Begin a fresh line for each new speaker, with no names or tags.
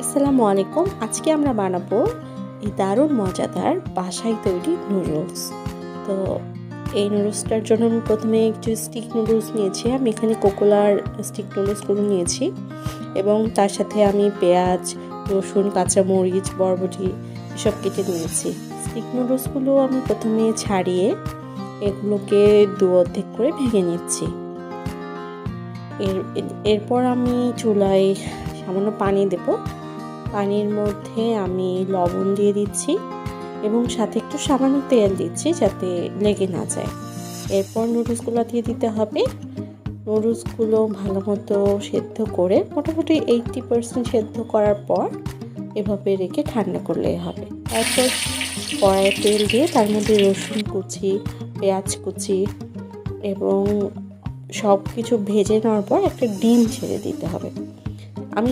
আসসালামু আলাইকুম। আজকে আমরা বানাবো এই দারুণ মজাদার বাসায় তৈরি নুডলস। তো এই নুডলসটার জন্য আমি প্রথমে একটু স্টিক নুডলস নিয়েছি। আমি এখানে কোকোলার স্টিক নুডলসগুলো নিয়েছি এবং তার সাথে আমি পেঁয়াজ, রসুন, কাঁচামরিচ, বরবটি এসব কেটে নিয়েছি। স্টিক নুডলসগুলো আমি প্রথমে ছাড়িয়ে এগুলোকে দু অর্ধেক করে ভেঙে নিচ্ছি। এরপর আমি চুলায় সামান্য পানি দেব। পানির মধ্যে আমি লবণ দিয়ে দিচ্ছি এবং সাথে একটু সামান্য তেল দিচ্ছি যাতে লেগে না যায়। এরপর নুডলসগুলো দিয়ে দিতে হবে। নুডলসগুলো ভালো মতো সেদ্ধ করে মোটামুটি 80% সেদ্ধ করার পর এভাবে রেখে ঠান্ডা করলেই হবে। তারপর কড়াইয়ে তেল দিয়ে তার মধ্যে রসুন কুচি, পেঁয়াজ কুচি এবং সব কিছু ভেজে নেওয়ার পর একটা ডিম ছেড়ে দিতে হবে। আমি